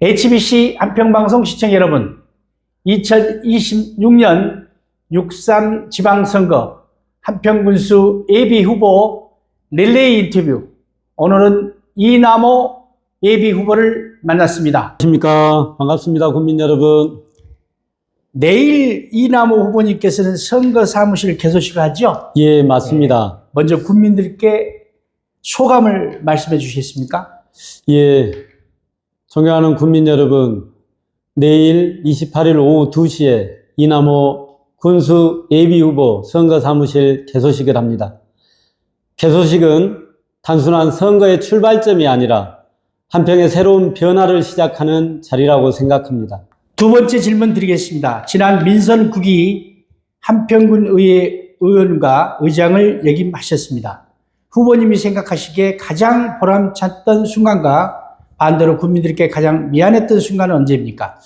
HBC 한평방송 시청자 여러분, 2026년 6.3 지방선거 한평군수 예비후보 릴레이 인터뷰. 오늘은 이남호 예비후보를 만났습니다. 안녕하십니까. 반갑습니다. 국민 여러분. 내일 이남호 후보님께서는 선거 사무실 개소식을 하죠? 예, 맞습니다. 먼저 국민들께 소감을 말씀해 주시겠습니까? 예, 존경하는 국민 여러분, 내일 28일 오후 2시에 이남호 군수 예비후보 선거사무실 개소식을 합니다. 개소식은 단순한 선거의 출발점이 아니라 한평의 새로운 변화를 시작하는 자리라고 생각합니다. 두 번째 질문 드리겠습니다. 지난 민선 9기 한평군 의회 의원과 의장을 역임하셨습니다. 후보님이 생각하시기에 가장 보람찼던 순간과 반대로 국민들께 가장 미안했던 순간은 언제입니까?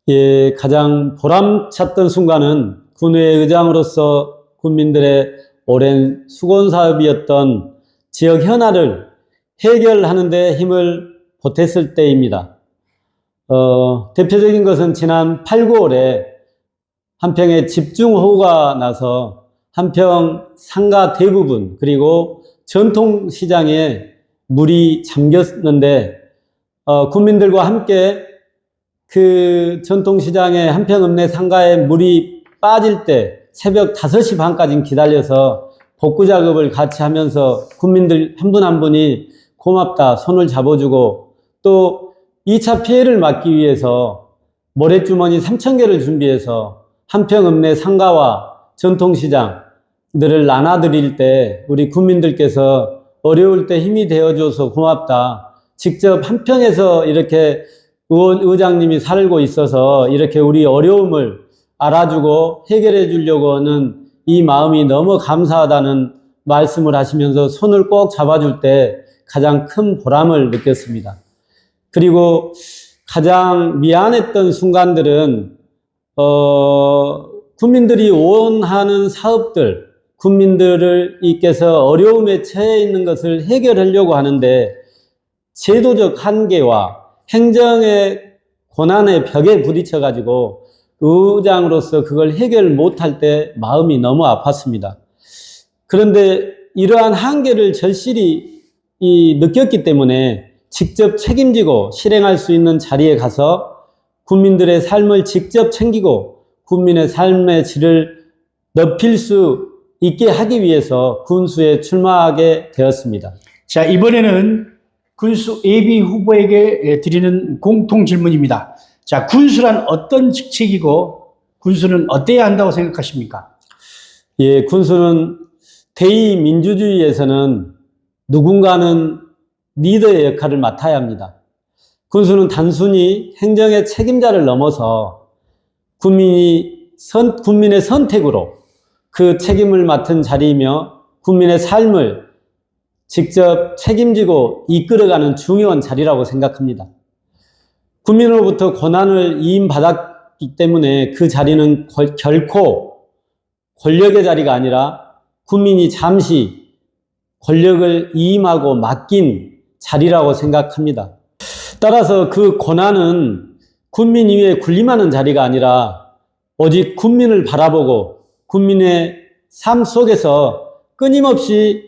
예, 가장 보람찼던 순간은 군의회 의장으로서 국민들의 오랜 수곤사업이었던 지역 현안을 해결하는 데 힘을 보탰을 때입니다. 대표적인 것은 지난 8, 9월에 한평에 집중호우가 나서 한평 상가 대부분 그리고 전통시장에 물이 잠겼는데 국민들과 함께 그 전통시장에 한평읍내 상가에 물이 빠질 때 새벽 5시 반까지 기다려서 복구 작업을 같이 하면서 국민들 한 분 한 분이 고맙다 손을 잡아주고 또 2차 피해를 막기 위해서 모래주머니 3,000개를 준비해서 한평읍내 상가와 전통시장들을 나눠드릴 때 우리 국민들께서 어려울 때 힘이 되어줘서 고맙다. 직접 한평에서 이렇게 의장님이 살고 있어서 이렇게 우리 어려움을 알아주고 해결해 주려고 하는 이 마음이 너무 감사하다는 말씀을 하시면서 손을 꼭 잡아줄 때 가장 큰 보람을 느꼈습니다. 그리고 가장 미안했던 순간들은 국민들이 원하는 사업들, 국민들을 이께서 어려움에 처해 있는 것을 해결하려고 하는데 제도적 한계와 행정의 고난의 벽에 부딪혀 가지고 의장으로서 그걸 해결 못할 때 마음이 너무 아팠습니다. 그런데 이러한 한계를 절실히 느꼈기 때문에 직접 책임지고 실행할 수 있는 자리에 가서 국민들의 삶을 직접 챙기고 국민의 삶의 질을 높일 수 있게 하기 위해서 군수에 출마하게 되었습니다. 자, 이번에는 군수 예비 후보에게 드리는 공통 질문입니다. 자, 군수란 어떤 직책이고 군수는 어때야 한다고 생각하십니까? 예, 군수는 대의민주주의에서는 누군가는 리더의 역할을 맡아야 합니다. 군수는 단순히 행정의 책임자를 넘어서 국민의 선택으로 그 책임을 맡은 자리이며 국민의 삶을 직접 책임지고 이끌어가는 중요한 자리라고 생각합니다. 국민으로부터 권한을 이임받았기 때문에 그 자리는 결코 권력의 자리가 아니라 국민이 잠시 권력을 이임하고 맡긴 자리라고 생각합니다. 따라서 그 권한은 국민 위에 군림하는 자리가 아니라 오직 국민을 바라보고 국민의 삶 속에서 끊임없이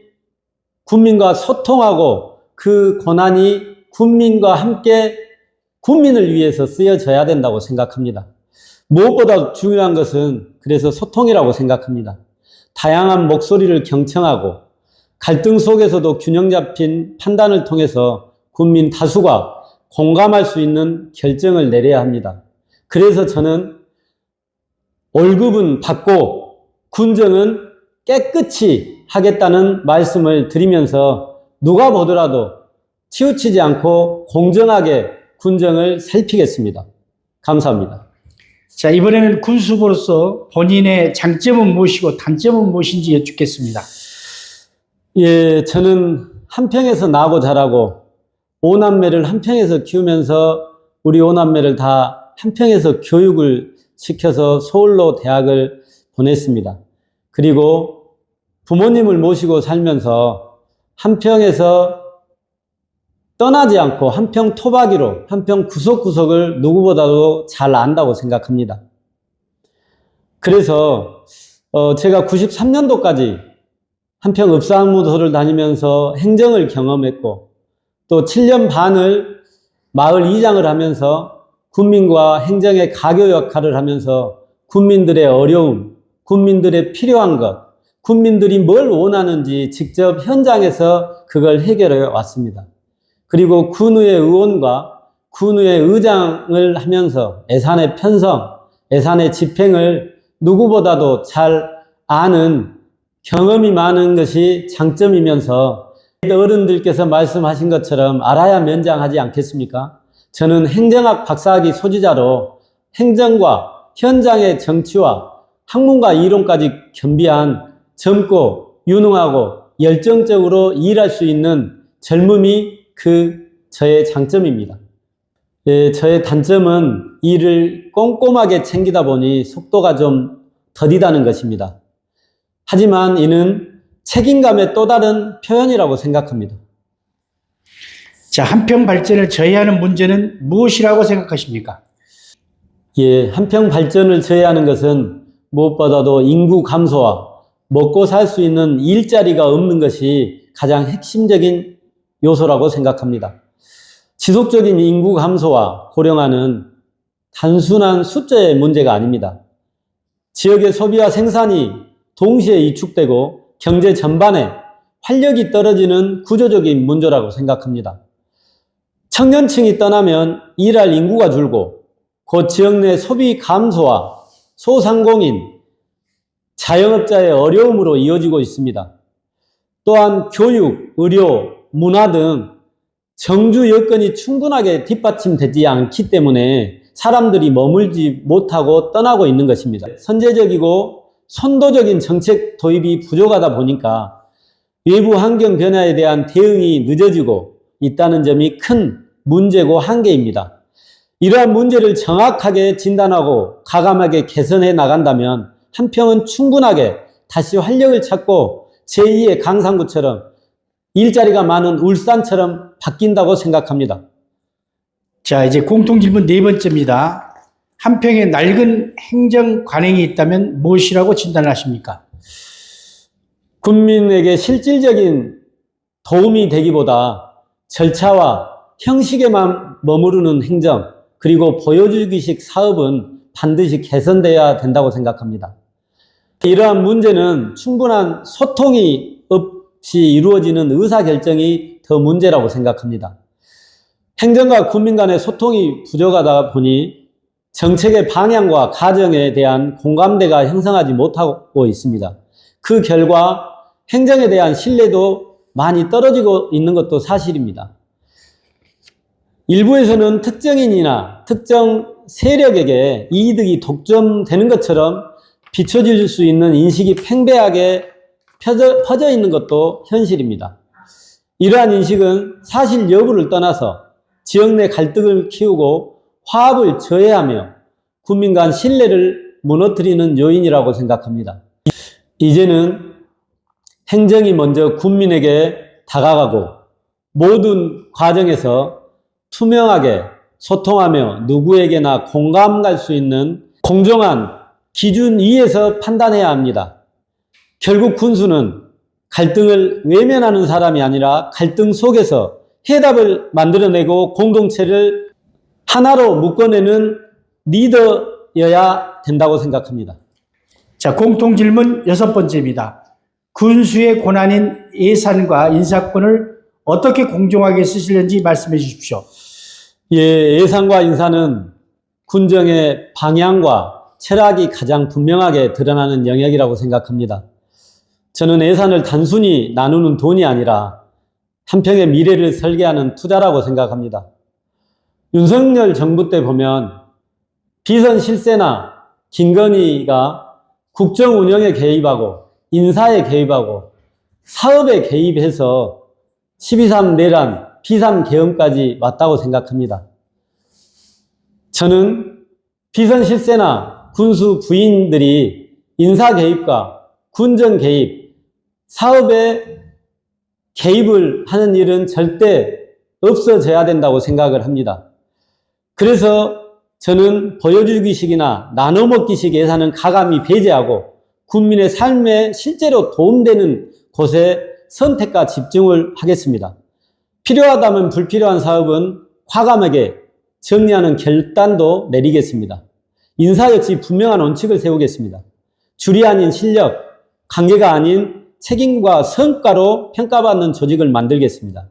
국민과 소통하고 그 권한이 국민과 함께 국민을 위해서 쓰여져야 된다고 생각합니다. 무엇보다 중요한 것은 그래서 소통이라고 생각합니다. 다양한 목소리를 경청하고 갈등 속에서도 균형 잡힌 판단을 통해서 국민 다수가 공감할 수 있는 결정을 내려야 합니다. 그래서 저는 월급은 받고 군정은 깨끗이 하겠다는 말씀을 드리면서 누가 보더라도 치우치지 않고 공정하게 군정을 살피겠습니다. 감사합니다. 자, 이번에는 군수 후보로서 본인의 장점은 무엇이고 단점은 무엇인지 여쭙겠습니다. 예, 저는 한평에서 나고 자라고 5남매를 한평에서 키우면서 우리 5남매를 다 한평에서 교육을 시켜서 서울로 대학을 보냈습니다. 그리고 부모님을 모시고 살면서 한평에서 떠나지 않고 한평 토박이로 한평 구석구석을 누구보다도 잘 안다고 생각합니다. 그래서 제가 93년도까지 한평 읍사무소를 다니면서 행정을 경험했고 또 7년 반을 마을 이장을 하면서 군민과 행정의 가교 역할을 하면서 군민들의 어려움, 군민들의 필요한 것, 군민들이 뭘 원하는지 직접 현장에서 그걸 해결해 왔습니다. 그리고 군의회 의원과 군의회 의장을 하면서 예산의 편성, 예산의 집행을 누구보다도 잘 아는 경험이 많은 것이 장점이면서 어른들께서 말씀하신 것처럼 알아야 면장하지 않겠습니까? 저는 행정학 박사학위 소지자로 행정과 현장의 정치와 학문과 이론까지 겸비한 젊고 유능하고 열정적으로 일할 수 있는 젊음이 저의 장점입니다. 저의 단점은 일을 꼼꼼하게 챙기다 보니 속도가 좀 더디다는 것입니다. 하지만 이는 책임감의 또 다른 표현이라고 생각합니다. 자, 한평 발전을 저해하는 문제는 무엇이라고 생각하십니까? 한평 발전을 저해하는 것은 무엇보다도 인구 감소와 먹고 살 수 있는 일자리가 없는 것이 가장 핵심적인 요소라고 생각합니다. 지속적인 인구 감소와 고령화는 단순한 숫자의 문제가 아닙니다. 지역의 소비와 생산이 동시에 위축되고 경제 전반에 활력이 떨어지는 구조적인 문제라고 생각합니다. 청년층이 떠나면 일할 인구가 줄고 그 지역 내 소비 감소와 소상공인, 자영업자의 어려움으로 이어지고 있습니다. 또한 교육, 의료, 문화 등 정주 여건이 충분하게 뒷받침되지 않기 때문에 사람들이 머물지 못하고 떠나고 있는 것입니다. 선제적이고 선도적인 정책 도입이 부족하다 보니까 외부 환경 변화에 대한 대응이 늦어지고 있다는 점이 큰 문제고 한계입니다. 이러한 문제를 정확하게 진단하고 과감하게 개선해 나간다면 한평은 충분하게 다시 활력을 찾고 제2의 강상구처럼 일자리가 많은 울산처럼 바뀐다고 생각합니다. 자, 이제 공통질문 네 번째입니다. 한평에 낡은 행정 관행이 있다면 무엇이라고 진단하십니까? 국민에게 실질적인 도움이 되기보다 절차와 형식에만 머무르는 행정, 그리고 보여주기식 사업은 반드시 개선돼야 된다고 생각합니다. 이러한 문제는 충분한 소통이 없이 이루어지는 의사결정이 더 문제라고 생각합니다. 행정과 국민 간의 소통이 부족하다 보니 정책의 방향과 과정에 대한 공감대가 형성하지 못하고 있습니다. 그 결과 행정에 대한 신뢰도 많이 떨어지고 있는 것도 사실입니다. 일부에서는 특정인이나 특정 세력에게 이득이 독점되는 것처럼 비춰질 수 있는 인식이 팽배하게 퍼져 있는 것도 현실입니다. 이러한 인식은 사실 여부를 떠나서 지역 내 갈등을 키우고 화합을 저해하며 국민 간 신뢰를 무너뜨리는 요인이라고 생각합니다. 이제는 행정이 먼저 국민에게 다가가고 모든 과정에서 투명하게 소통하며 누구에게나 공감 갈 수 있는 공정한 기준 위에서 판단해야 합니다. 결국 군수는 갈등을 외면하는 사람이 아니라 갈등 속에서 해답을 만들어내고 공동체를 하나로 묶어내는 리더여야 된다고 생각합니다. 자, 공통질문 여섯 번째입니다. 군수의 권한인 예산과 인사권을 어떻게 공정하게 쓰시는지 말씀해 주십시오. 예산과 인사는 군정의 방향과 철학이 가장 분명하게 드러나는 영역이라고 생각합니다. 저는 예산을 단순히 나누는 돈이 아니라 한평의 미래를 설계하는 투자라고 생각합니다. 윤석열 정부 때 보면 비선 실세나 김건희가 국정 운영에 개입하고 인사에 개입하고 사업에 개입해서 12.3 내란, 비상 계엄까지 왔다고 생각합니다. 저는 비선 실세나 군수 부인들이 인사 개입과 군정 개입, 사업에 개입을 하는 일은 절대 없어져야 된다고 생각을 합니다. 그래서 저는 보여주기식이나 나눠먹기식 예산은 가감히 배제하고 국민의 삶에 실제로 도움되는 곳에 선택과 집중을 하겠습니다. 필요하다면 불필요한 사업은 과감하게 정리하는 결단도 내리겠습니다. 인사 역시 분명한 원칙을 세우겠습니다. 줄이 아닌 실력, 관계가 아닌 책임과 성과로 평가받는 조직을 만들겠습니다.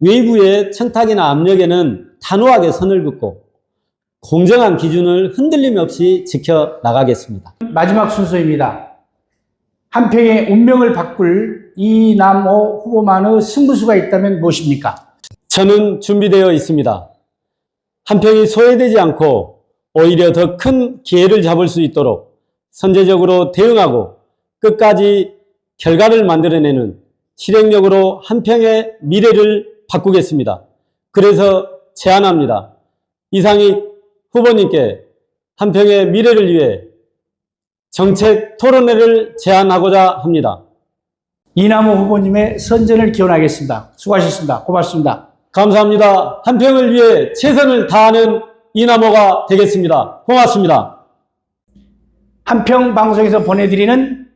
외부의 청탁이나 압력에는 단호하게 선을 긋고 공정한 기준을 흔들림 없이 지켜나가겠습니다. 마지막 순서입니다. 한평의 운명을 바꿀 이남호 후보만의 승부수가 있다면 무엇입니까? 저는 준비되어 있습니다. 한평이 소외되지 않고 오히려 더 큰 기회를 잡을 수 있도록 선제적으로 대응하고 끝까지 결과를 만들어내는 실행력으로 한평의 미래를 바꾸겠습니다. 그래서 제안합니다. 이상익 후보님께 한평의 미래를 위해 정책 토론회를 제안하고자 합니다. 이남호 후보님의 선전을 기원하겠습니다. 수고하셨습니다. 고맙습니다. 감사합니다. 한평을 위해 최선을 다하는 이남호가 되겠습니다. 고맙습니다. 한평 방송에서 보내드리는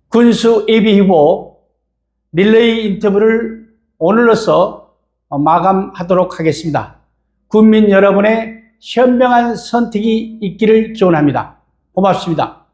군수 예비 후보 릴레이 인터뷰를 오늘로써 마감하도록 하겠습니다. 국민 여러분의 현명한 선택이 있기를 기원합니다. 고맙습니다.